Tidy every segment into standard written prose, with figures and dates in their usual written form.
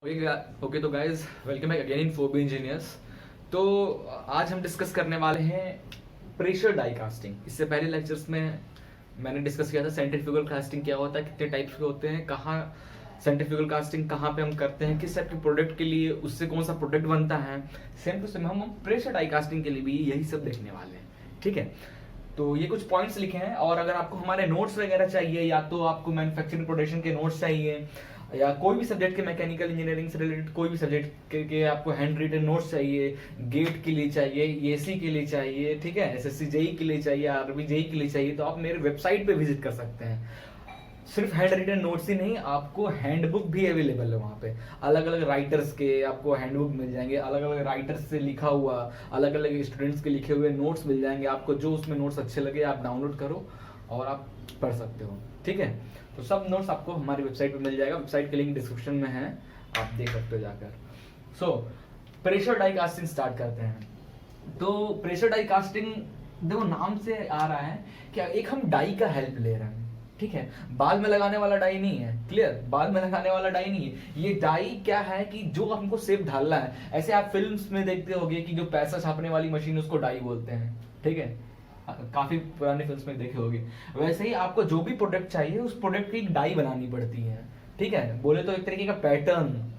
Okay तो guys welcome back again in Phoebe engineers. तो आज हम डिस्कस करने वाले हैं प्रेशर डाई कास्टिंग। इससे पहले लेक्चर्स में मैंने डिस्कस किया था सेंट्रीफ्यूगल कास्टिंग क्या होता है, कितने टाइप्स के होते हैं, कहाँ सेंट्रीफ्यूगल कास्टिंग कहाँ पे हम करते हैं, किस टाइप के प्रोडक्ट के लिए उससे कौन सा प्रोडक्ट बनता है। सेम टू सेम हम प्रेशर डाई कास्टिंग के लिए भी यही सब देखने वाले हैं। ठीक है, तो ये कुछ पॉइंट्स लिखे हैं और अगर आपको हमारे नोट्स वगैरह चाहिए या तो आपको मैन्युफैक्चरिंग प्रोडक्शन के नोट्स चाहिए या कोई भी सब्जेक्ट के मैकेनिकल इंजीनियरिंग से रिलेटेड कोई भी सब्जेक्ट के आपको हैंड रिटन नोट्स चाहिए, गेट के लिए चाहिए, एसी के लिए चाहिए, ठीक है, एसएससी जेई के लिए चाहिए, आरबी जेई के लिए चाहिए, तो आप मेरे वेबसाइट पे विजिट कर सकते हैं। सिर्फ हैंड रिटन नोट्स ही नहीं, आपको हैंडबुक भी अवेलेबल है वहाँ पे। अलग अलग राइटर्स के आपको हैंडबुक मिल जाएंगे, अलग अलग राइटर्स से लिखा हुआ, अलग अलग स्टूडेंट्स के लिखे हुए नोट्स मिल जाएंगे आपको। जो उसमें नोट्स अच्छे लगे आप डाउनलोड करो और आप पढ़ सकते हो। ठीक है, तो सब नोट्स आपको हमारी वेबसाइट पे मिल जाएगा। वेबसाइट के लिंक डिस्क्रिप्शन में है, आप देख सकते हो जाकर। So pressure die casting start करते हैं। तो प्रेशर डाई कास्टिंग देखो नाम से आ रहा है कि एक हम डाई का हेल्प ले रहे हैं। ठीक है, बाल में लगाने वाला डाई नहीं है, क्लियर, बाल में लगाने वाला डाई नहीं है। ये डाई क्या है कि जो हमको शेप ढालना है। ऐसे आप फिल्म्स में देखते होंगे कि जो पैसा छापने वाली मशीन उसको डाई बोलते हैं। ठीक है, काफी पुरानी फिल्म्स में देखे होंगे। वैसे ही आपको जो भी प्रोडक्ट चाहिए उस प्रोडक्ट की एक डाई बनानी पड़ती है। ठीक है, बोले तो एक तरीके का पैटर्न,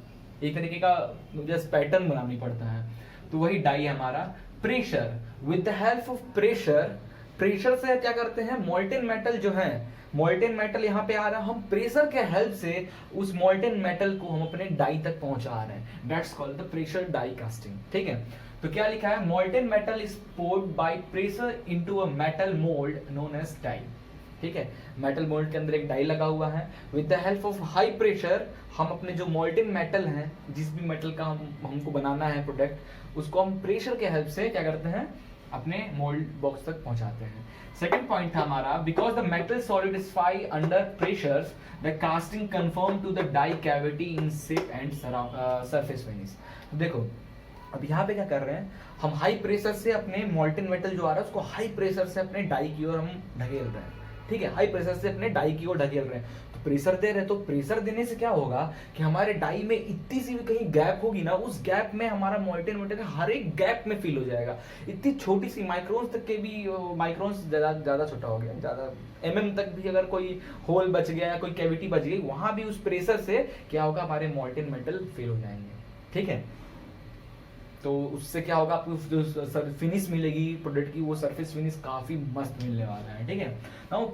एक तरीके का जस्ट पैटर्न बनानी पड़ता है, तो वही डाई है हमारा pressure. With the help of pressure, pressure से क्या करते हैं, मोल्टेन मेटल जो है, मोल्टेन मेटल यहाँ पे आ रहा है, हम प्रेशर के हेल्प से उस मोल्टेन मेटल को हम अपने डाई तक पहुंचा रहे हैं। That's called the pressure die casting. ठीक है, तो क्या लिखा है, molten metal is poured by pressure into a metal mould known as die. ठीक है, मेटल मोल्ड के अंदर एक डाई लगा हुआ है। With the help of high pressure हम अपने जो मोल्टेन मेटल है, जिस भी मेटल का हमको बनाना है प्रोडक्ट, उसको हम प्रेशर के हेल्प से क्या करते हैं, अपने मोल्ड बॉक्स तक पहुंचाते हैं। सेकंड पॉइंट था हमारा, because the metal solidify under pressure the casting conform to the die cavity in shape and surface finish. तो देखो अब यहाँ पे क्या कर रहे हैं, हम हाई प्रेशर से अपने मोल्टेन मेटल जो आ रहा है उसको हाई प्रेशर से अपने डाई की ओर हम ढकेल रहे हैं। ठीक है, हाई प्रेशर से अपने डाई की ओर ढकेल रहे हैं। तो प्रेशर दे रहे हैं, तो प्रेशर देने से क्या होगा कि हमारे डाई में इतनी सी भी कहीं गैप होगी ना, उस गैप में हमारा मोल्टेन मेटल हर एक गैप में फिल हो जाएगा। इतनी छोटी सी माइक्रोन्स तक के भी, माइक्रोन्स ज्यादा छोटा हो गया, ज्यादा एमएम तक भी अगर कोई होल बच गया या कोई कैविटी बच गई, वहां भी उस प्रेशर से क्या होगा, हमारे मोल्टेन मेटल फिल हो जाएंगे। ठीक है, तो उससे क्या होगा, आपको जो फिनिश मिलेगी प्रोडक्ट की, वो सरफेस फिनिश काफी मस्त मिलने वाला है। ठीक है, now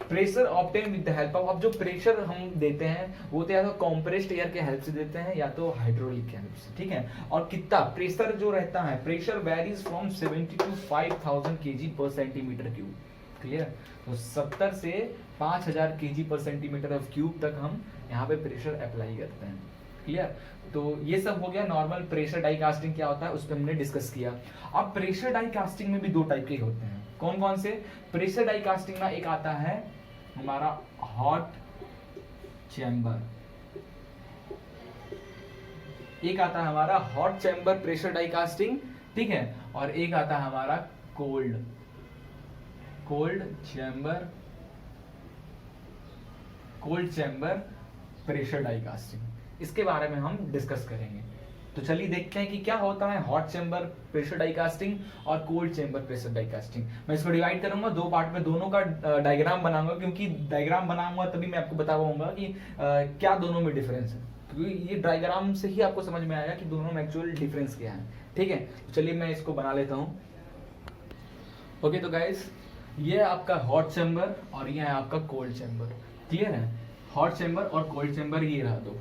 pressure obtain with the help of, अब जो प्रेशर हम देते हैं वो तो या तो कॉम्प्रेस्ड एयर के हेल्प से देते हैं या तो हाइड्रोलिक के हेल्प से। ठीक है, और कितना प्रेशर जो रहता है, pressure varies from 70 to 5000 kg per centimetre cube. Clear, तो 70 से 5000 kg per centimetre of cube तक हम यहाँ पे प्रेशर अप्लाई करते हैं। क्लियर, तो ये सब हो गया नॉर्मल प्रेशर डाई कास्टिंग क्या होता है, उस पर हमने डिस्कस किया। अब प्रेशर डाई कास्टिंग में भी दो टाइप के होते हैं। कौन कौन से, प्रेशर डाई कास्टिंग में एक आता है हमारा हॉट चैम्बर, एक आता है हमारा hot chamber pressure die casting. ठीक है, और एक आता है हमारा cold chamber, cold chamber pressure die casting. इसके बारे में हम डिस्कस करेंगे। तो चलिए देखते हैं कि क्या होता है hot chamber pressure die casting और cold chamber pressure die casting. मैं इसको डिवाइड करूंगा दो पार्ट में, दोनों का डायग्राम बनाऊंगा, क्योंकि डायग्राम बनाऊंगा तभी मैं आपको बता पाऊंगा कि क्या दोनों में डिफरेंस है, क्योंकि ये डायग्राम से ही आपको समझ में आएगा कि दोनों में एक्चुअल डिफरेंस क्या है। ठीक है, तो चलिए मैं इसको बना लेता हूँ। ओके, तो गाइस ये आपका हॉट चैम्बर और ये है आपका कोल्ड चैम्बर। क्लियर है, हॉट चैम्बर और कोल्ड चैम्बर ये रहा दो।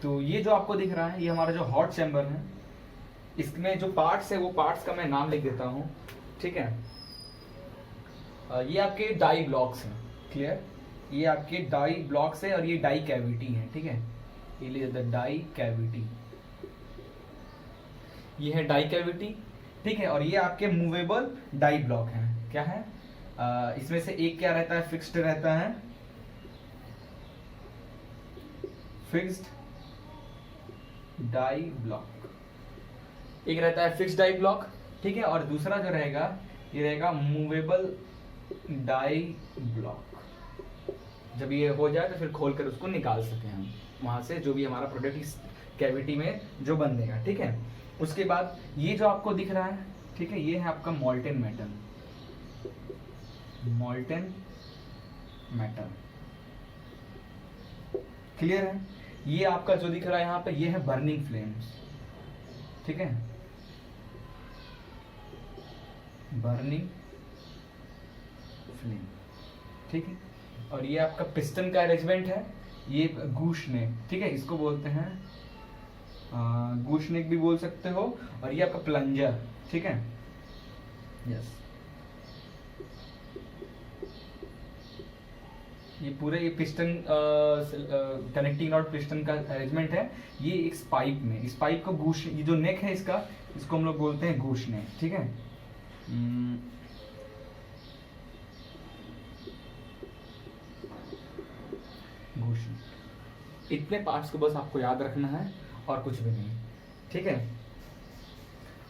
तो ये जो आपको दिख रहा है ये हमारा जो हॉट चैम्बर है, इसमें जो पार्ट्स है वो पार्ट्स का मैं नाम लिख देता हूँ। ठीक है, ये आपके डाई ब्लॉक्स हैं। क्लियर, ये आपके डाई ब्लॉक्स है और ये डाई कैविटी है। ठीक है, ये लीजिए डाई कैविटी, ये है डाई कैविटी। ठीक है, और ये आपके मूवेबल डाई ब्लॉक हैं। क्या है, इसमें से एक क्या रहता है, फिक्स्ड रहता है, फिक्स्ड डाई ब्लॉक, एक रहता है फिक्स्ड डाई ब्लॉक। ठीक है, और दूसरा जो रहेगा ये रहेगा मूवेबल डाई ब्लॉक। जब ये हो जाए तो फिर खोलकर उसको निकाल सके हम वहां से, जो भी हमारा प्रोडक्ट कैविटी में जो बनेगा, ठीक है। उसके बाद ये जो आपको दिख रहा है, ठीक है, ये है आपका molten metal, molten metal, clear है। ये आपका जो दिख रहा है यहाँ पे, ये है बर्निंग फ्लेम्स, ठीक है, बर्निंग फ्लेम, ठीक है। और ये आपका पिस्टन का अरेंजमेंट है, ये गूशनेक, ठीक है, इसको बोलते हैं गूशनेक भी बोल सकते हो। और ये आपका प्लंजर, ठीक है, यस। ये पूरे ये पिस्टन कनेक्टिंग रॉड पिस्टन का अरेंजमेंट है। ये इस पाइप में, इस पाइप को गूश, ये जो नेक है इसका, इसको हम लोग बोलते हैं गूशनेक, ठीक है। गूशनेक, इतने पार्ट्स को बस आपको याद रखना है और कुछ भी नहीं, ठीक है।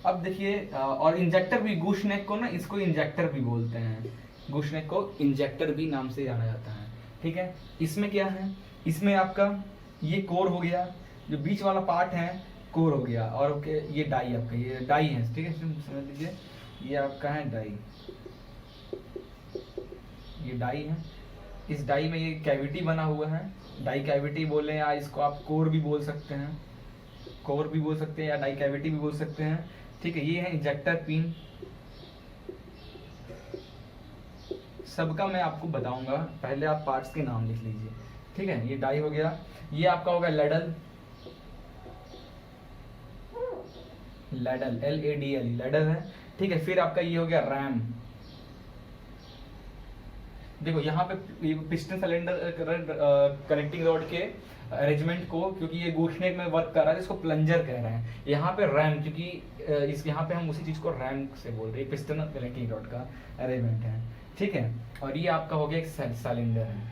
अब देखिए, और इंजेक्टर भी, गूशनेक को ना इसको इंजेक्टर भी बोलते हैं, गूशनेक को इंजेक्टर भी नाम से जाना जाता है, ठीक है। इसमें क्या है, इसमें आपका ये कोर हो गया, जो बीच वाला पार्ट है कोर हो गया, और ओके ये डाई, आपका ये डाई है, ठीक है, समझ लीजिए ये आपका है डाई, ये डाई है। इस डाई में ये कैविटी बना हुआ है, डाई कैविटी बोले, या इसको आप कोर भी बोल सकते हैं, कोर भी बोल सकते हैं या डाई कैविटी भी बोल सकते हैं, ठीक है। ये है इंजेक्टर पिन, सबका मैं आपको बताऊंगा, पहले आप पार्ट्स के नाम लिख लीजिए, ठीक है। ये डाई हो गया, ये आपका होगा लैडल, लैडल LADL, लैडल है, ठीक है। फिर आपका ये हो गया रैम, देखो यहाँ पे पिस्टन सिलेंडर कनेक्टिंग रॉड के अरेंजमेंट को, क्योंकि ये गूशनेक में वर्क कर रहा है, इसको प्लंजर कह रहे हैं। यहाँ पे रैम, क्योंकि इस यहाँ पे हम उसी चीज को रैम से बोल रहे हैं, पिस्टन कनेक्टिंग रॉड का अरेंजमेंट है, ठीक है। और ये आपका हो गया एक सिलेंडर है।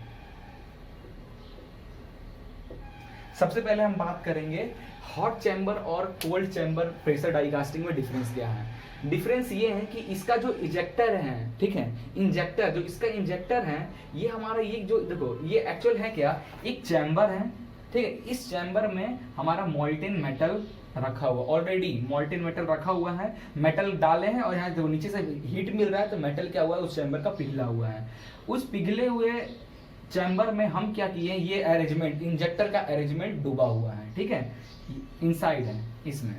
सबसे पहले हम बात करेंगे हॉट चैम्बर और cold chamber pressure die casting में डिफरेंस क्या है। डिफरेंस ये है कि इसका जो इंजेक्टर है, ठीक है, इंजेक्टर, जो इसका इंजेक्टर है, ये हमारा, ये जो देखो, ये एक्चुअल है क्या, एक चैम्बर है, ठीक है। इस चैम्बर में हमारा मॉल्टेन मेटल रखा हुआ, ऑलरेडी मॉल्टेन मेटल रखा हुआ है, मेटल डाले हैं, और यहाँ देखो नीचे से हीट मिल रहा है, तो मेटल क्या हुआ है, उस चैम्बर का पिघला हुआ है। उस पिघले हुए चैम्बर में हम क्या किए, ये अरेंजमेंट, इंजेक्टर का अरेंजमेंट डूबा हुआ है, ठीक है, इनसाइड है इसमें।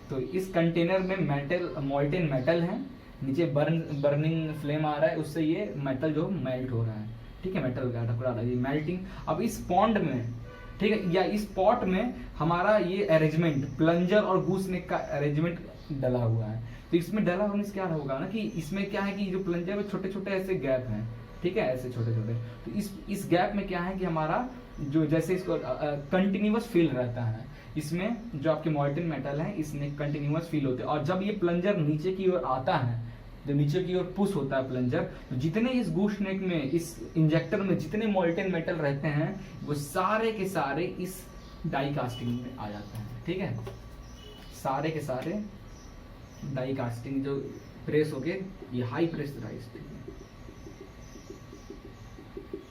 तो इस कंटेनर में मेटल, मॉल्टेन मेटल है, नीचे बर्निंग फ्लेम आ रहा है, उससे ये मेटल जो मेल्ट हो रहा है, ठीक है, मेटल का टुकड़ा रहा है, ये मेल्टिंग। अब इस पॉन्ड में, ठीक है, या इस पॉट में हमारा ये अरेंजमेंट, प्लंजर और गूसनेक का अरेंजमेंट डला हुआ है। तो इसमें डला होने से क्या होगा ना, कि इसमें क्या है कि जो प्लंजर में छोटे छोटे ऐसे गैप हैं, ठीक है, ऐसे छोटे छोटे, तो इस गैप में क्या है कि हमारा जो, जैसे इसको कंटिन्यूअस फील रहता है, इसमें जो आपके मॉल्टेन मेटल है, इसमें कंटिन्यूअस फील होते हैं। और जब ये प्लंजर नीचे की ओर आता है, जब नीचे की ओर पुश होता है प्लंजर, तो जितने इस गूशनेक में, इस इंजेक्टर में जितने मॉल्टेन मेटल रहते हैं, वो सारे के सारे इस डाई कास्टिंग में आ जाते हैं, ठीक है, सारे के सारे डाई कास्टिंग जो प्रेस हो गए, ये हाई प्रेशराइज्ड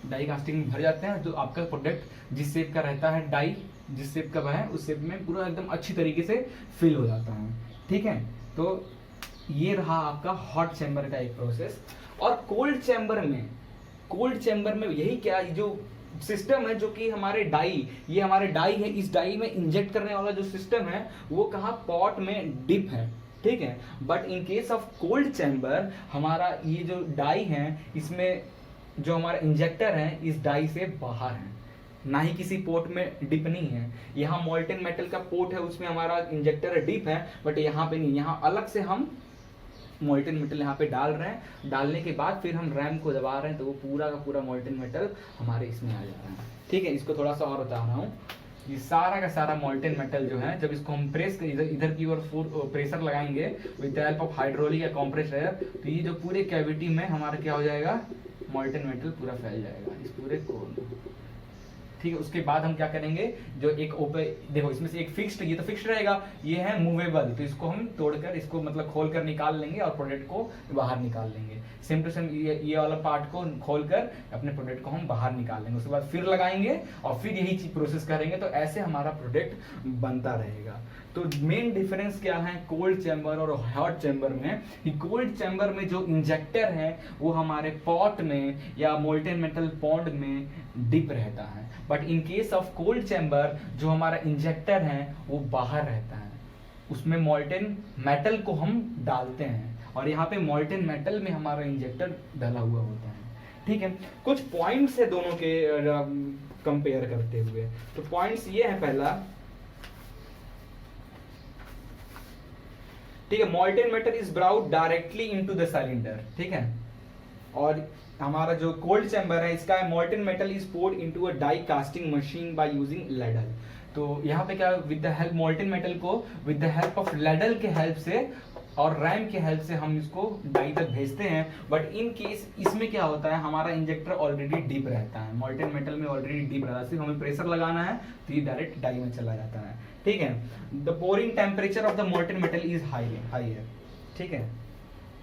डाई कास्टिंग में भर जाते हैं। जो आपका प्रोडक्ट जिस शेप का रहता है, डाई जिस शेप का है, उस शेप में पूरा एकदम अच्छी तरीके से फिल हो जाता है, ठीक है। तो ये रहा आपका हॉट चैम्बर का एक प्रोसेस। और कोल्ड चैम्बर में यही क्या, जो सिस्टम है, जो कि हमारे डाई, ये हमारे डाई है, इस डाई में इंजेक्ट करने वाला जो सिस्टम है, वो कहाँ, पॉट में डिप है, ठीक है। But in case of cold chamber, हमारा ये जो डाई है, इसमें जो हमारा इंजेक्टर है, इस डाई से बाहर है, ना ही किसी पोर्ट में डिप नहीं है। यहाँ मॉल्टेन मेटल का पोर्ट है, उसमें हमारा इंजेक्टर डिप है, बट यहाँ पे नहीं, यहाँ अलग से हम मॉल्टेन मेटल यहाँ पे डाल रहे हैं। डालने के बाद फिर हम रैम को दबा रहे हैं, तो वो पूरा का पूरा मॉल्टेन मेटल हमारे इसमें आ जाता है, ठीक है। इसको थोड़ा सा और बता रहा हूँ, ये सारा का सारा मॉल्टेन मेटल जो है, जब इसको हम प्रेस इधर की ओर प्रेशर लगाएंगे with the help of hydraulic या कंप्रेसर, तो ये जो पूरे कैविटी में हमारा क्या हो जाएगा, मॉल्टेन मेटल पूरा फैल जाएगा इस पूरे कोर में, ठीक है। उसके बाद हम क्या करेंगे, जो एक ओपन, देखो इसमें से एक फिक्स्ड, ये तो फिक्स्ड रहेगा, ये है मूवेबल, तो इसको हम तोड़कर इसको मतलब खोल कर निकाल लेंगे और प्रोडक्ट को बाहर निकाल लेंगे। सेम टू सेम ये वाला पार्ट को खोलकर अपने प्रोडक्ट को हम बाहर निकाल लेंगे, उसके बाद फिर लगाएंगे और फिर यही चीज प्रोसेस करेंगे, तो ऐसे हमारा प्रोडक्ट बनता रहेगा। तो मेन डिफरेंस क्या है कोल्ड चैम्बर और हॉट चैम्बर में, कि कोल्ड चैम्बर में जो इंजेक्टर है वो हमारे पॉट में या मोल्टेन मेटल पॉन्ड में डिप रहता है, but in case of cold chamber जो हमारा इंजेक्टर है वो बाहर रहता है, उसमें मोल्टेन मेटल को हम डालते हैं और यहाँ पे मोल्टेन मेटल में हमारा इंजेक्टर डला हुआ होता है। ठीक है, कुछ पॉइंट्स है दोनों के कंपेयर करते हुए। तो पॉइंट्स ये है, पहला, ठीक है, molten metal is brought directly into the cylinder, ठीक है। और हमारा जो कोल्ड चैम्बर है इसका molten metal is poured into a die casting machine by using ladle. तो यहाँ पे क्या, with the help molten metal को with the help of ladle के हेल्प से और रैम के हेल्प से हम इसको डाई तक भेजते हैं। बट इन केस इसमें क्या होता है, हमारा इंजेक्टर ऑलरेडी डीप रहता है, मोल्टेन मेटल में ऑलरेडी डीप रहता है, सिर्फ हमें प्रेशर लगाना है तो ये डायरेक्ट डाई में चला जाता है। ठीक है, the pouring temperature of the molten metal is high, ठीक है,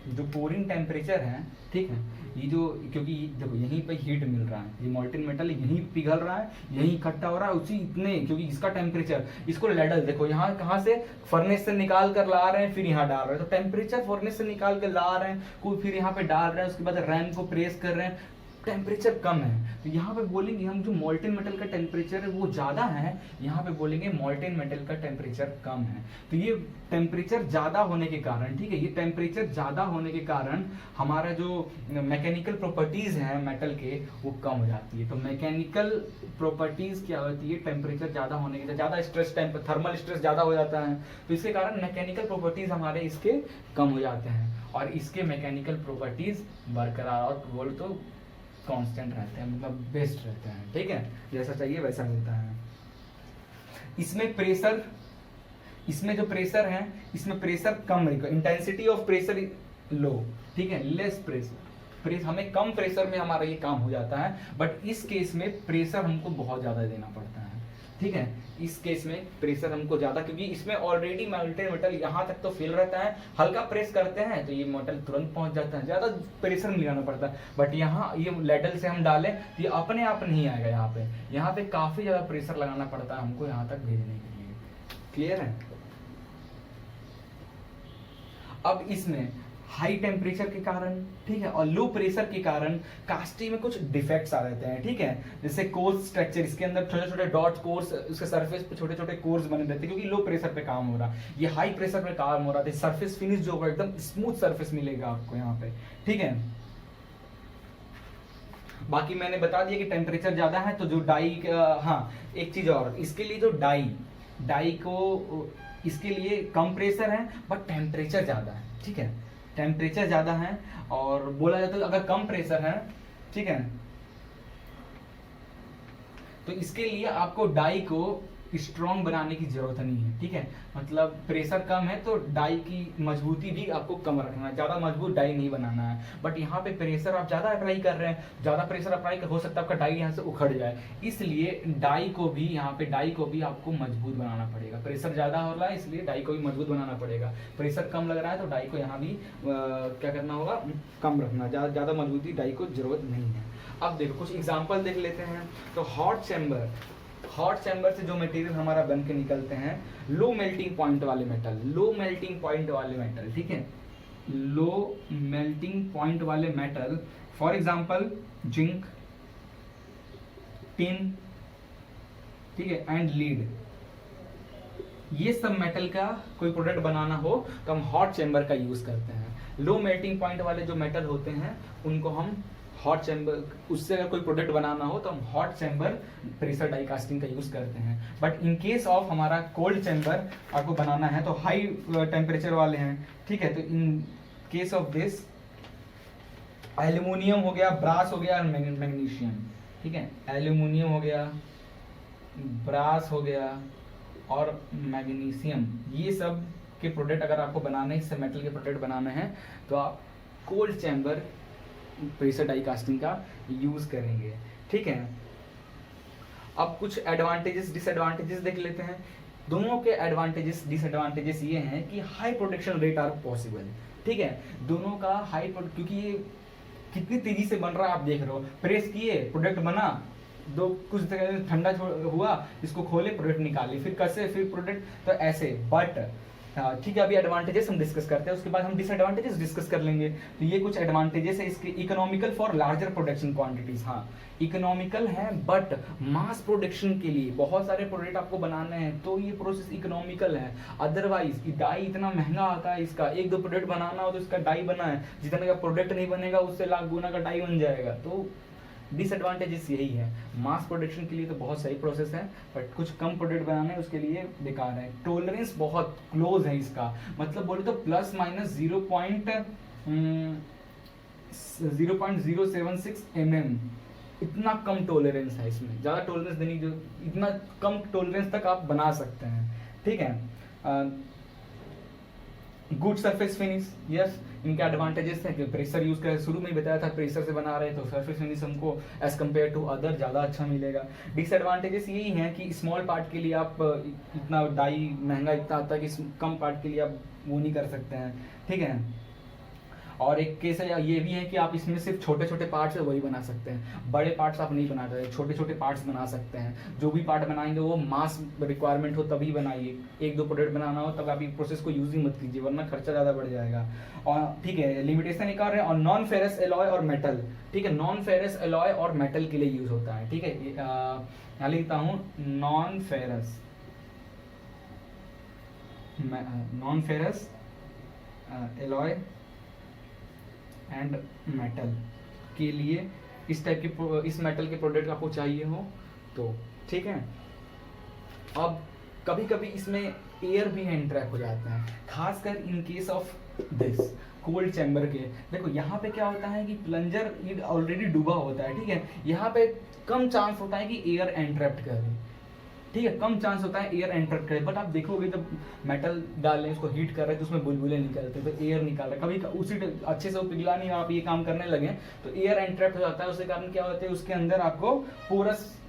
जो पोरिंग टेम्परेचर है, ठीक है, ये जो, क्योंकि देखो यहीं पे हीट मिल रहा है, ये मोल्टेन मेटल यहीं पिघल रहा है, यहीं इकट्ठा हो रहा है, उसी इतने, क्योंकि इसका टेम्परेचर, इसको लेडल देखो यहाँ कहाँ से फर्नेस से निकाल कर ला रहे हैं, फिर यहाँ डाल रहे हैं, तो टेम्परेचर फर्नेस से निकाल कर ला रहे हैं, कोई फिर यहाँ पे डाल रहे हैं, उसके बाद रैम को प्रेस कर रहे हैं, टेम्परेचर कम है। तो यहाँ पे बोलेंगे हम जो मोल्टेन मेटल का टेम्परेचर है वो ज़्यादा है, यहाँ पे बोलेंगे मोल्टेन मेटल का टेम्परेचर कम है। तो ये टेम्परेचर ज़्यादा होने के कारण, ठीक है, ये टेम्परेचर ज़्यादा होने के कारण हमारा जो मैकेनिकल प्रॉपर्टीज़ हैं मेटल के वो कम हो जाती है। तो मैकेनिकल प्रॉपर्टीज़ क्या होती है, टेम्परेचर ज़्यादा होने के, ज़्यादा स्ट्रेस, थर्मल स्ट्रेस ज़्यादा हो जाता है, तो इसके कारण मैकेनिकल प्रॉपर्टीज़ हमारे इसके कम हो जाते हैं और इसके मैकेनिकल प्रॉपर्टीज़ बरकरार और बोल तो कांस्टेंट रहते हैं, मतलब बेस्ट रहते हैं। ठीक है, जैसा चाहिए वैसा मिलता है। इसमें प्रेशर, इसमें जो प्रेशर है, इसमें प्रेशर कम रहेगा, इंटेंसिटी ऑफ प्रेशर लो, ठीक है, लेस प्रेशर, हमें कम प्रेशर में हमारा ये काम हो जाता है, बट इस केस में प्रेशर हमको बहुत ज्यादा देना पड़ता है। ठीक है, इस केस में प्रेशर हमको ज्यादा, क्योंकि इसमें ऑलरेडी मोल्टेन मेटल यहाँ तक तो फिल रहता है, हल्का प्रेस करते हैं तो ये मेटल तुरंत पहुंच जाता है, ज्यादा प्रेशर नहीं लगाना पड़ता। बट यहाँ ये लेडल से हम डालें तो ये अपने आप नहीं आएगा, यहाँ पे काफी ज्यादा प्रेशर लगाना पड़ता है हमको यहाँ तक भेजने के लिए। क्लियर है? अब इसमें हाई टेम्परेचर के कारण, ठीक है, और लो प्रेशर के कारण कास्टिंग में कुछ डिफेक्ट्स आ जाते हैं। ठीक है, जैसे कोर्स स्ट्रक्चर, इसके अंदर छोटे छोटे डॉट कोर्स, उसके सरफेस पे छोटे छोटे कोर्स बने रहते हैं, क्योंकि लो प्रेशर पे काम हो रहा है, ये हाई प्रेशर पे काम हो रहा है, सरफेस फिनिश जो होगा एकदम स्मूथ सरफेस मिलेगा आपको यहाँ पे। ठीक है, बाकी मैंने बता दिया कि टेम्परेचर ज्यादा है तो जो डाई, हाँ एक चीज और, इसके लिए जो डाई को, इसके लिए कम प्रेशर है बट टेम्परेचर ज्यादा है। ठीक है, टेम्परेचर ज्यादा है और बोला जाता है अगर कम प्रेशर है, ठीक है, तो इसके लिए आपको डाई को स्ट्रॉन्ग बनाने की जरूरत नहीं है। ठीक है, मतलब प्रेशर कम है तो डाई की मजबूती भी आपको कम रखना है, ज्यादा मजबूत डाई नहीं बनाना है। बट यहाँ पे प्रेशर आप ज्यादा अप्लाई कर रहे हैं, ज्यादा प्रेशर अप्लाई हो सकता है आपका डाई यहाँ से उखड़ जाए, इसलिए डाई को भी यहाँ पे डाई को भी आपको मजबूत बनाना पड़ेगा। प्रेशर ज्यादा हो रहा है इसलिए डाई को भी मजबूत बनाना पड़ेगा, प्रेशर कम लग रहा है तो डाई को यहाँ भी क्या करना होगा, कम रखना, ज्यादा मजबूती डाई को जरूरत नहीं है। अब देखो कुछ एग्जाम्पल देख लेते हैं। तो हॉट चैम्बर से जो मटेरियल हमारा बन के निकलते हैं, लो मेल्टिंग पॉइंट वाले मेटल, ठीक है, लो मेल्टिंग पॉइंट वाले metal, for example zinc, tin, ठीक है, एंड लीड, ये सब मेटल का कोई प्रोडक्ट बनाना हो तो हम हॉट चैम्बर का यूज करते हैं। लो मेल्टिंग पॉइंट वाले जो मेटल होते हैं उनको हम हॉट चैम्बर, उससे अगर कोई प्रोडक्ट बनाना हो तो हम hot chamber pressure die casting का यूज करते हैं। बट इन केस ऑफ हमारा कोल्ड चैम्बर आपको बनाना है तो हाई टेम्परेचर वाले हैं। ठीक है, तो इन केस ऑफ दिस एल्यूमिनियम हो गया, ब्रास हो गया और मैग्नीशियम। ठीक है, एल्यूमिनियम हो गया, ब्रास हो गया और मैग्नीशियम, ये सब के प्रोडक्ट अगर आपको बनाने, इससे मेटल के प्रोडक्ट बनाने हैं तो आप cold chamber pressure die casting का यूज करेंगे। ठीक है, अब कुछ एडवांटेजेस डिसएडवांटेजेस देख लेते हैं। दोनों के एडवांटेजेस डिसएडवांटेजेस ये हैं कि high production rate are possible, ठीक है, दोनों का क्योंकि ये कितनी तेजी से बन रहा है आप देख रहे हो, प्रेस किए प्रोडक्ट बना, दो कुछ देर ठंडा हुआ, इसको खोले प्रोडक्ट निकाले, फिर कसे, फिर प्रोडक्ट, तो ऐसे। बट ठीक है, अभी एडवांटेजेस हम डिस्कस करते हैं, उसके बाद हम डिसएडवांटेजेस डिस्कस कर लेंगे। तो ये कुछ एडवांटेजेस है इसके। Economical for larger production quantities, हाँ इकोनॉमिकल है, बट मास प्रोडक्शन के लिए बहुत सारे प्रोडक्ट आपको बनाने हैं तो ये प्रोसेस इकोनॉमिकल है। अदरवाइज डाई इतना महंगा आता है, इसका एक दो प्रोडक्ट बनाना हो तो इसका डाई बना है, जितने का प्रोडक्ट नहीं बनेगा उससे लाख गुना का डाई बन जाएगा। तो डिसएडवांटेजेस यही है। मास प्रोडक्शन के लिए तो बहुत सही प्रोसेस है, बट कुछ कम प्रोडक्ट बनाने उसके लिए बेकार है। टॉलरेंस बहुत क्लोज है इसका, मतलब बोले तो प्लस माइनस 0.076 mm, इतना कम टॉलरेंस है इसमें। ज़्यादा टॉलरेंस देने की, इतना कम टॉलरेंस तक आप बना सकते हैं, ठीक है। गुड सरफेस फिनिश, यस, इनके एडवांटेजेस हैं कि प्रेशर यूज कर, शुरू में ही बताया था प्रेशर से बना रहे तो सरफेस फिनिश हमको एज कम्पेयर टू अदर ज़्यादा अच्छा मिलेगा। डिसएडवांटेजेस यही हैं कि स्मॉल पार्ट के लिए आप इतना डाई महंगा इतना आता है कि कम पार्ट के लिए आप वो नहीं कर सकते हैं, ठीक है। और एक केस है ये भी है कि आप इसमें सिर्फ छोटे छोटे पार्ट्स है वही बना सकते हैं, बड़े पार्ट्स आप नहीं बना सकते, छोटे छोटे पार्ट्स बना सकते हैं। जो भी पार्ट बनाएंगे वो मास रिक्वायरमेंट हो तभी बनाइए, एक दो प्रोडक्ट बनाना हो तब आप ये प्रोसेस को यूज ही मत कीजिए, वरना खर्चा ज़्यादा बढ़ जाएगा। और ठीक है, लिमिटेशन एक और है, और नॉन फेरस एलॉय और मेटल, ठीक है, नॉन फेरस एलॉय और मेटल के लिए यूज होता है, ठीक है। यहाँ लिखता हूँ non ferrous alloy and metal के लिए इस टाइप के, इस मेटल के प्रोडक्ट आपको चाहिए हो तो, ठीक है। अब कभी कभी इसमें एयर भी एंट्रैप हो जाते हैं, खासकर इन case of this cold chamber के। देखो यहाँ पे क्या होता है कि प्लंजर ऑलरेडी डूबा होता है, ठीक है, यहाँ पे कम चांस होता है कि एयर एंट्रैप्ट करे, ठीक है, कम चांस होता है एयर एंटर करे। बट आप देखोगे जब मेटल डाल रहे हैं, उसको हीट कर रहे हैं तो उसमें बुलबुले निकलते हैं, तो एयर निकाल रहा है, कभी उसी अच्छे से वो पिघला नहीं, आप ये काम करने लगे तो एयर एंट्रैप्ट हो जाता है। उसके कारण क्या होता है, उसके अंदर आपको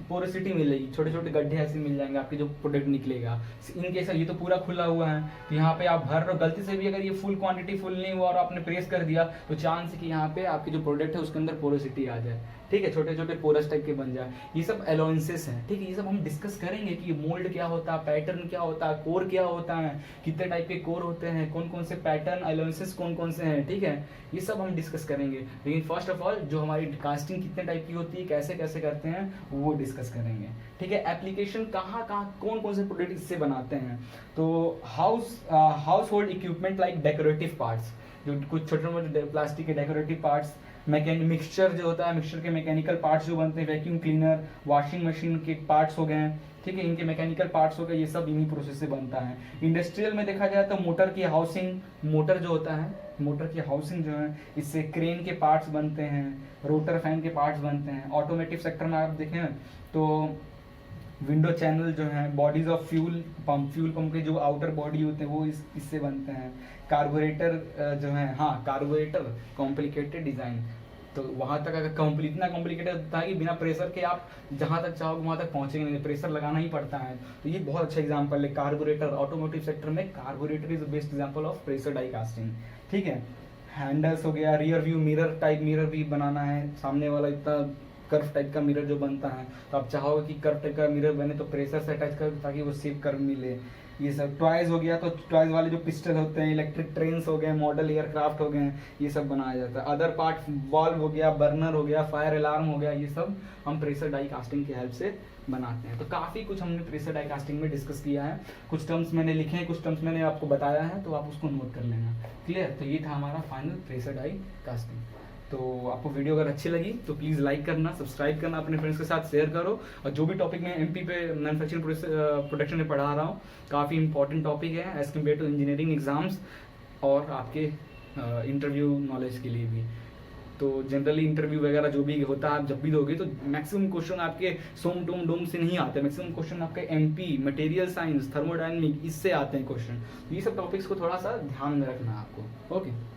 पोरोसिटी मिलेगी, छोटे छोटे गड्ढे ऐसे मिल जाएंगे, आपके जो प्रोडक्ट निकलेगा। इन केस ये तो पूरा खुला हुआ है, तो यहाँ पे आप भर रहे हो, गलती से भी अगर ये फुल क्वांटिटी फुल नहीं हुआ और आपने प्रेस कर दिया तो चांस है कि यहाँ पे आपके जो प्रोडक्ट है उसके अंदर पोरोसिटी आ जाए, ठीक है, छोटे छोटे पोरस टाइप के बन जाए। ये सब अलाउंसेस हैं, ठीक है, ये सब हम डिस्कस करेंगे कि मोल्ड क्या होता है, पैटर्न क्या होता है, कोर क्या होता है, कितने टाइप के कोर होते हैं, कौन कौन से पैटर्न अलाउंसेस कौन कौन से हैं, ठीक है, ये सब हम डिस्कस करेंगे। लेकिन फर्स्ट ऑफ ऑल जो हमारी कास्टिंग कितने टाइप की होती है, कैसे कैसे करते हैं, वो डिस्कस करेंगे, ठीक है। एप्लीकेशन कहाँ कहाँ कौन कौन से प्रोडक्ट इससे बनाते हैं, तो house hold equipment like decorative parts, जो कुछ छोटे मोटे प्लास्टिक के डेकोरेटिव पार्ट्स, मिक्सचर जो होता है, मिक्सचर के मैकेनिकल पार्ट्स जो बनते हैं, वैक्यूम क्लीनर, वॉशिंग मशीन के पार्ट्स हो गए, ठीक है, इनके मैकेनिकल पार्ट्स हो गए, ये सब इन्हीं प्रोसेस से बनता है। इंडस्ट्रियल में देखा जाए तो मोटर की हाउसिंग, मोटर जो होता है, मोटर की हाउसिंग जो है, इससे क्रेन के पार्ट्स बनते हैं, रोटर फैन के पार्ट्स बनते हैं। ऑटोमेटिव सेक्टर में आप देखें तो विंडो चैनल जो है, बॉडीज ऑफ फ्यूल पंप के जो आउटर बॉडी होते हैं वो इससे बनते हैं। कार्बोरेटर जो है, हाँ कार्बोरेटर कॉम्प्लिकेटेड डिज़ाइन, तो वहाँ तक अगर इतना कॉम्प्लिकेटेड होता है कि बिना प्रेशर के आप जहाँ तक चाहोगे वहाँ तक पहुँचेंगे नहीं, प्रेशर लगाना ही पड़ता है। तो ये बहुत अच्छा एग्जाम्पल है कार्बोरेटर, ऑटोमोटिव सेक्टर में carburettor is the best example of pressure die casting, ठीक है। हैंडल्स हो गया, rear view mirror type mirror भी बनाना है, सामने वाला इतना कर्व टाइप का मिरर जो बनता है, तो आप चाहोगे कि कर्व टाइप का मिरर बने तो प्रेशर से अटैच कर ताकि वो सेफ कर्व मिले। ये सब टॉयज हो गया, तो टॉयज वाले जो पिस्टल होते हैं, इलेक्ट्रिक ट्रेन्स हो गए, मॉडल एयरक्राफ्ट हो गए, ये सब बनाया जाता है। अदर पार्ट वॉल्व हो गया, बर्नर हो गया, फायर अलार्म हो गया, ये सब हम प्रेशर डाई कास्टिंग की हेल्प से बनाते हैं। तो काफ़ी कुछ हमने प्रेशर डाई कास्टिंग में डिस्कस किया है, कुछ टर्म्स मैंने लिखे हैं, कुछ टर्म्स मैंने आपको बताया है, तो आप उसको नोट कर लेना, क्लियर। तो ये था हमारा फाइनल प्रेशर डाई कास्टिंग। तो आपको वीडियो अगर अच्छी लगी तो प्लीज़ लाइक करना, सब्सक्राइब करना, अपने फ्रेंड्स के साथ शेयर करो। और जो भी टॉपिक मैं एमपी पे मैन्युफैक्चरिंग प्रोडक्शन में पढ़ा रहा हूँ, काफ़ी इंपॉर्टेंट टॉपिक है as compare to engineering exams और आपके इंटरव्यू नॉलेज के लिए भी। तो जनरली इंटरव्यू वगैरह जो भी होता है, आप जब भी दोगे तो मैक्सिमम क्वेश्चन आपके सोम टोम डोम से नहीं आते, मैक्सिमम क्वेश्चन आपके एमपी, मटेरियल साइंस, थर्मोडायनेमिक, इससे आते हैं क्वेश्चन। तो ये सब टॉपिक्स को थोड़ा सा ध्यान में रखना है आपको, ओके।